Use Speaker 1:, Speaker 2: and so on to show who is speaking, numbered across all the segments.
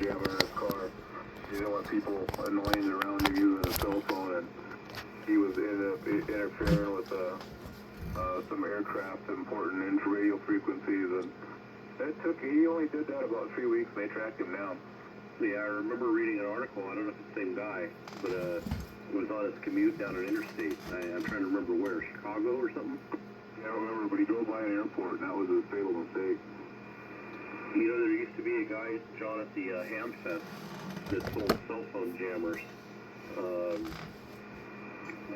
Speaker 1: jammer in his car. He didn't want people annoying around him using a cell phone, and he was interfering with some aircraft important interradio frequencies, and he only did that about 3 weeks, and they tracked him down.
Speaker 2: Yeah, I remember reading an article, I don't know if it's the same guy, but it was on his commute down an interstate. I'm trying to remember where, Chicago or something?
Speaker 1: Yeah, I don't remember, but he drove by an airport, and that was a fatal mistake.
Speaker 2: You know, there used to be a guy, John, at the Hamfest that sold cell phone jammers.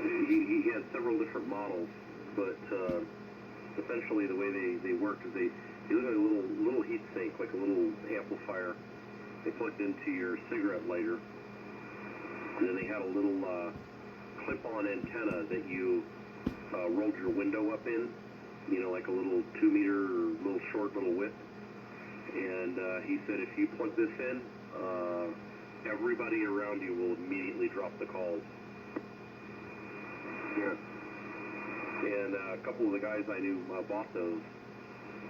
Speaker 2: He had several different models, but essentially the way they worked is they look like a little heat sink, like a little amplifier. They plugged into your cigarette lighter, and then they had a little clip-on antenna that you rolled your window up in, you know, like a little 2-meter, little short, little whip. And he said if you plug this in, everybody around you will immediately drop the calls.
Speaker 1: Yeah.
Speaker 2: And a couple of the guys I knew bought those,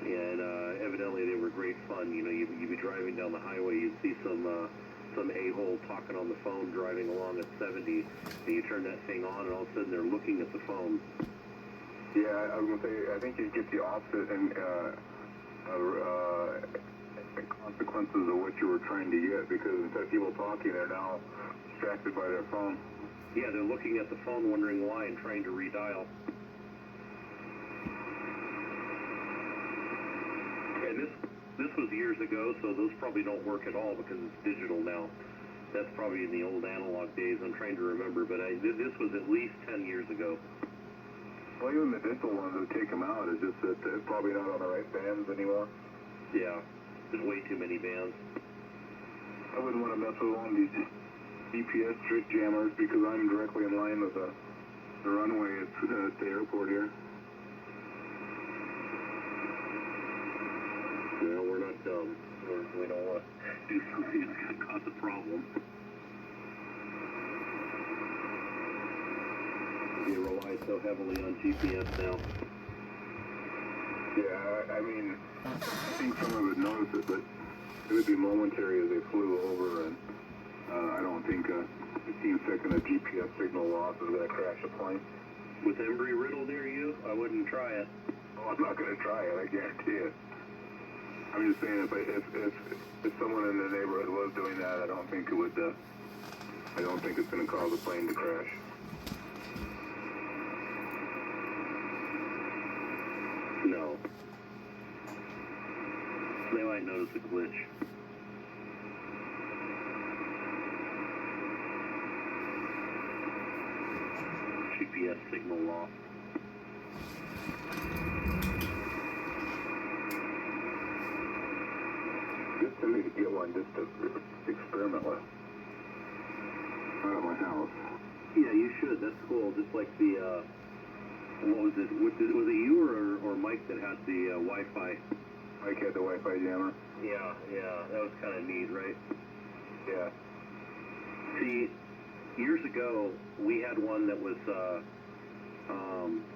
Speaker 2: and evidently they were great fun. You know, you'd be driving down the highway, you'd see some a-hole talking on the phone driving along at 70, and you turn that thing on, and all of a sudden they're looking at the phone.
Speaker 1: Yeah, I was going to say, I think you get the opposite and consequences of what you were trying to get, because instead of people talking, they're now distracted by their phone.
Speaker 2: Yeah, they're looking at the phone wondering why and trying to redial. And this was years ago, so those probably don't work at all because it's digital now. That's probably in the old analog days. I'm trying to remember, but this was at least 10 years ago.
Speaker 1: Well, even the digital ones would take them out. It's just that they're probably not on the right bands anymore.
Speaker 2: Yeah, there's way too many bands.
Speaker 1: I wouldn't want to mess with one of these GPS trick jammers because I'm directly in line with the runway at the airport here.
Speaker 2: No, we're not dumb. We don't want to do something that's going to cause a problem. We rely so heavily on GPS now.
Speaker 1: Yeah, I mean, I think someone would notice it, but it would be momentary as they flew over, and I don't think a 15-second of GPS signal loss is going to crash a plane.
Speaker 2: With Embry-Riddle near you, I wouldn't try it.
Speaker 1: Oh, I'm not going to try it, I guarantee it. I'm just saying, if someone in the neighborhood was doing that, I don't think it would. I don't think it's going to cause a plane to crash.
Speaker 2: No. They might notice a glitch. GPS signal loss.
Speaker 1: Good to me to get one just to experiment with. Out of my house.
Speaker 2: Yeah, you should. That's cool. Just like the, what was it? Was it you or Mike that had the Wi-Fi?
Speaker 1: Mike had the Wi-Fi jammer.
Speaker 2: Yeah. That was kind of neat, right?
Speaker 1: Yeah.
Speaker 2: See, years ago, we had one that was,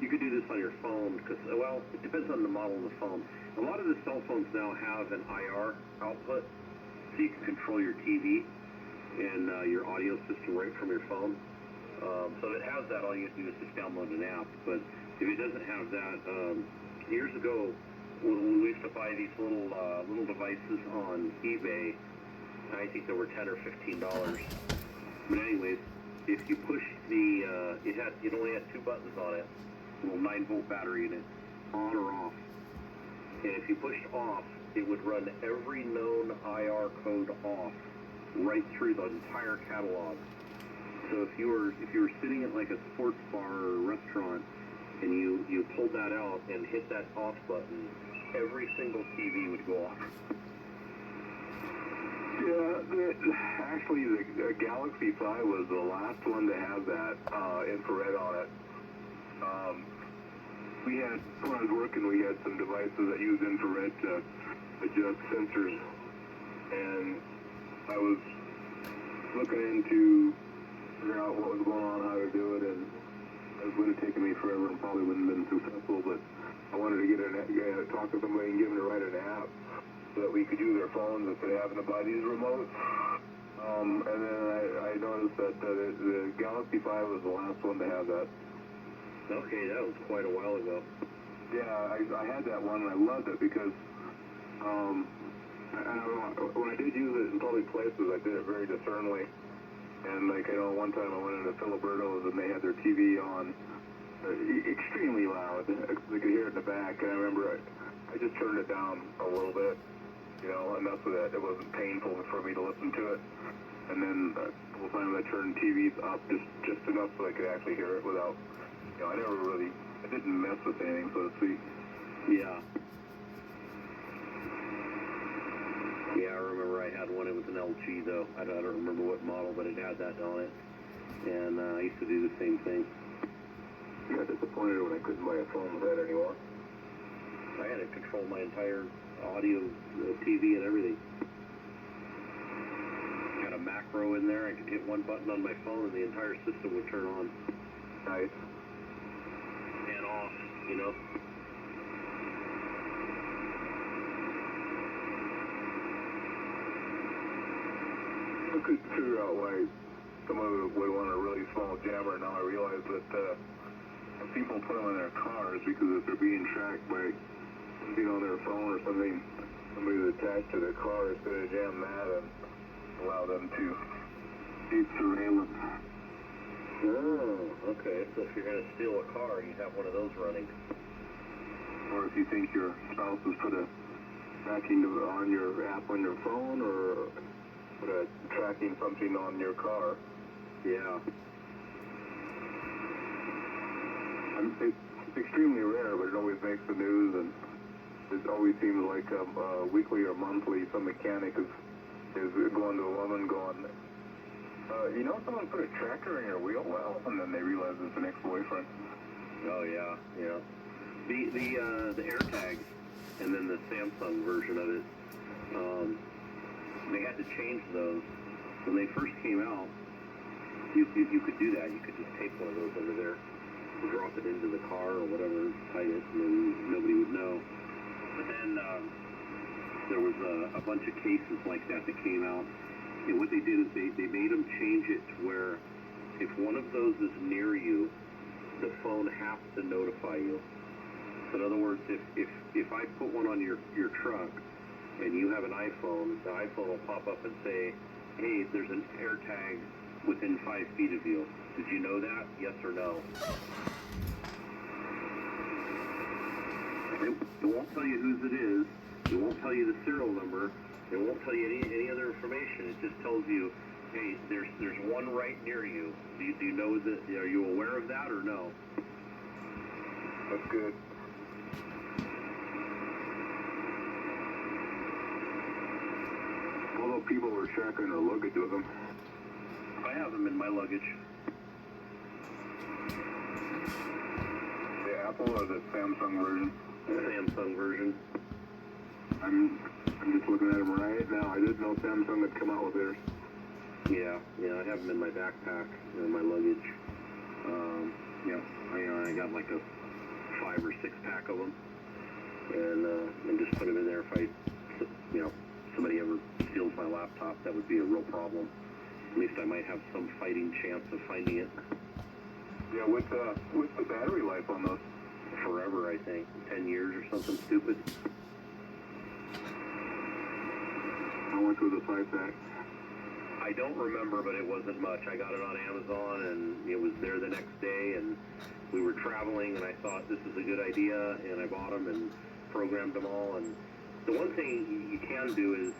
Speaker 2: you could do this on your phone, because, well, it depends on the model of the phone. A lot of the cell phones now have an IR output, so you can control your TV and your audio system right from your phone. So if it has that, all you have to do is just download an app. But if it doesn't have that, years ago, when we used to buy these little devices on eBay, I think they were $10 or $15. But anyways, if you push the, it only had 2 buttons on it, a little 9-volt battery in it, on or off. And if you pushed off, it would run every known IR code off, right through the entire catalog. So if you were sitting at like a sports bar or a restaurant, and you pulled that out and hit that off button, every single TV would go off.
Speaker 1: Yeah, actually, the Galaxy 5 was the last one to have that infrared on it. We had, when I was working, we had some devices that use infrared to adjust sensors, and I was looking into figuring out what was going on, how to do it, and it would have taken me forever and probably wouldn't have been successful, but I wanted to talk to somebody and give them to write an app that we could use our phones instead of having to buy these remotes. And then I noticed that the Galaxy 5 was the last one to have that.
Speaker 2: Okay, that was quite a while ago.
Speaker 1: Yeah, I had that one and I loved it because when I did use it in public places, I did it very discerningly. And like, you know, one time I went into Filiberto's and they had their TV on extremely loud. They could hear it in the back. And I remember I just turned it down a little bit, you know, enough so that it wasn't painful for me to listen to it. And then a couple times I turned TVs up just enough so I could actually hear it without, you know, I didn't mess with anything, so to speak.
Speaker 2: Yeah. Yeah, I remember I had one. It was an LG, though. I don't remember what model, but it had that on it. And I used to do the same thing.
Speaker 1: I got disappointed when I couldn't buy a phone with that anymore.
Speaker 2: I had to control my entire audio, TV, and everything. Got a macro in there. I could hit one button on my phone, and the entire system would turn on.
Speaker 1: Nice.
Speaker 2: And off, you know?
Speaker 1: I could figure out why someone would want a really small jammer. Now I realize that people put them in their cars because if they're being tracked by something on their phone or something, somebody's attached to their car is going to jam that and allow them to escape surveillance.
Speaker 2: Oh, okay. So if you're going to steal a car, you have one of those running.
Speaker 1: Or if you think your spouse has put a tracking on your app on your phone or put a tracking something on your car.
Speaker 2: Yeah.
Speaker 1: It's extremely rare, but it always makes the news, and it always seems like weekly or monthly some mechanic is going to a woman going, you know, someone put a tracker in your wheel well, and then they realize it's an ex-boyfriend.
Speaker 2: Oh yeah, yeah. The AirTag, and then the Samsung version of it. They had to change those when they first came out. You could do that. You could just tape one of those under there, drop it into the car or whatever, tight it, and then nobody would know. But then there was a bunch of cases like that came out. And what they did is they made them change it to where if one of those is near you, the phone has to notify you. So in other words, if I put one on your truck and you have an iPhone, the iPhone will pop up and say, hey, there's an AirTag within 5 feet of you. Did you know that? Yes or no? It won't tell you whose it is. It won't tell you the serial number. It won't tell you any other information. It just tells you, hey, there's one right near you. Do you know that? Are you aware of that or no?
Speaker 1: That's good. Although people were checking their luggage with them.
Speaker 2: I have them in my luggage.
Speaker 1: The Apple or the Samsung version?
Speaker 2: The Samsung version.
Speaker 1: I'm just looking at them right now. I didn't know Samsung had come out with theirs.
Speaker 2: Yeah, I have them in my backpack, in my luggage. I got like a 5 or 6 pack of them, and just put them in there. If somebody ever steals my laptop, that would be a real problem. At least I might have some fighting chance of finding it.
Speaker 1: Yeah, what's the battery life on those?
Speaker 2: Forever, I think. 10 years or something stupid.
Speaker 1: How much was a 5-pack?
Speaker 2: I don't remember, but it wasn't much. I got it on Amazon, and it was there the next day, and we were traveling, and I thought this is a good idea, and I bought them and programmed them all. And the one thing you can do is,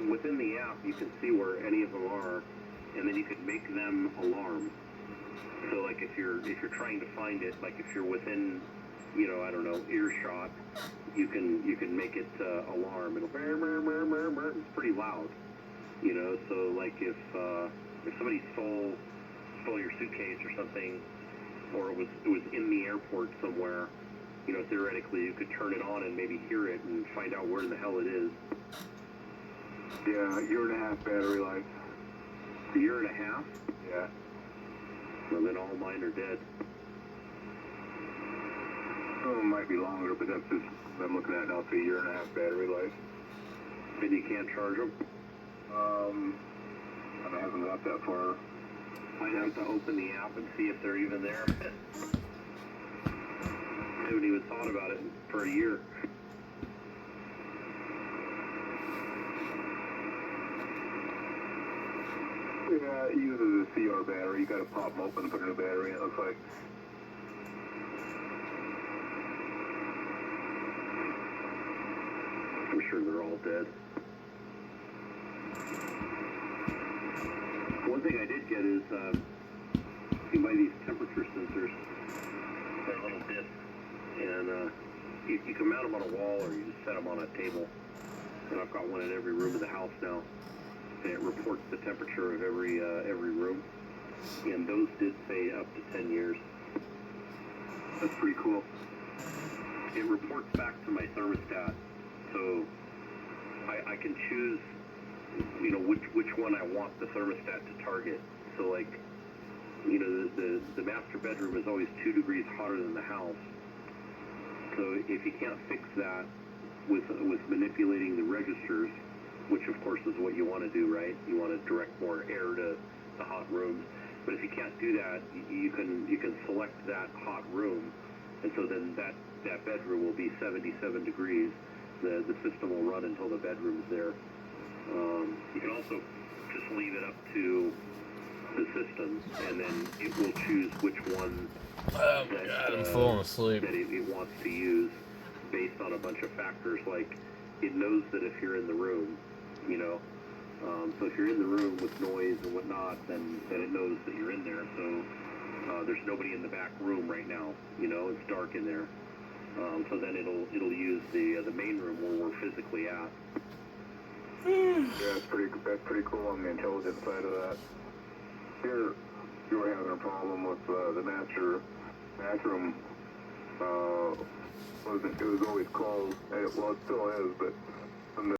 Speaker 2: within the app, you can see where any of them are, and then you can make them alarm. So, like, if you're trying to find it, like if you're within, I don't know, earshot, you can make it alarm. It'll brr, brr, brr, brr, brr. It's pretty loud. So like if somebody stole your suitcase or something, or it was in the airport somewhere, theoretically you could turn it on and maybe hear it and find out where the hell it is.
Speaker 1: Yeah, 1.5 battery life.
Speaker 2: A year and a half?
Speaker 1: Yeah.
Speaker 2: Well, then all mine are dead.
Speaker 1: Some of them might be longer, but that's just what I'm looking at now. It's a 1.5 battery life.
Speaker 2: And you can't charge them?
Speaker 1: I haven't got that far.
Speaker 2: I have to open the app and see if they're even there. I haven't even thought about it for a year.
Speaker 1: Yeah, it uses a CR battery. You gotta pop them open and put a new battery in, it looks like.
Speaker 2: I'm sure they're all dead. One thing I did get is, you can buy these temperature sensors. They're little discs. And you can mount them on a wall or you just set them on a table. And I've got one in every room of the house now. And it reports the temperature of every room. And those did say up to 10 years.
Speaker 1: That's pretty cool.
Speaker 2: It reports back to my thermostat. So I can choose, you know, which one I want the thermostat to target. So like, you know, the master bedroom is always 2 degrees hotter than the house. So if you can't fix that with manipulating the registers, which of course is what you want to do, right? You want to direct more air to the hot rooms. But if you can't do that, you can select that hot room, and so then that bedroom will be 77 degrees. The system will run until the bedroom's there. You can also just leave it up to the system, and then it will choose which one
Speaker 3: Oh my God, I'm falling asleep.
Speaker 2: that it wants to use based on a bunch of factors. Like, it knows that if you're in the room, you know, so if you're in the room with noise and whatnot, then it knows that you're in there. So there's nobody in the back room right now. You know, it's dark in there. So then it'll use the main room where we're physically at.
Speaker 1: Yeah, that's pretty cool on the intelligence side of that. Here, you were having a problem with the master bathroom. It was always cold. Well, it still is, but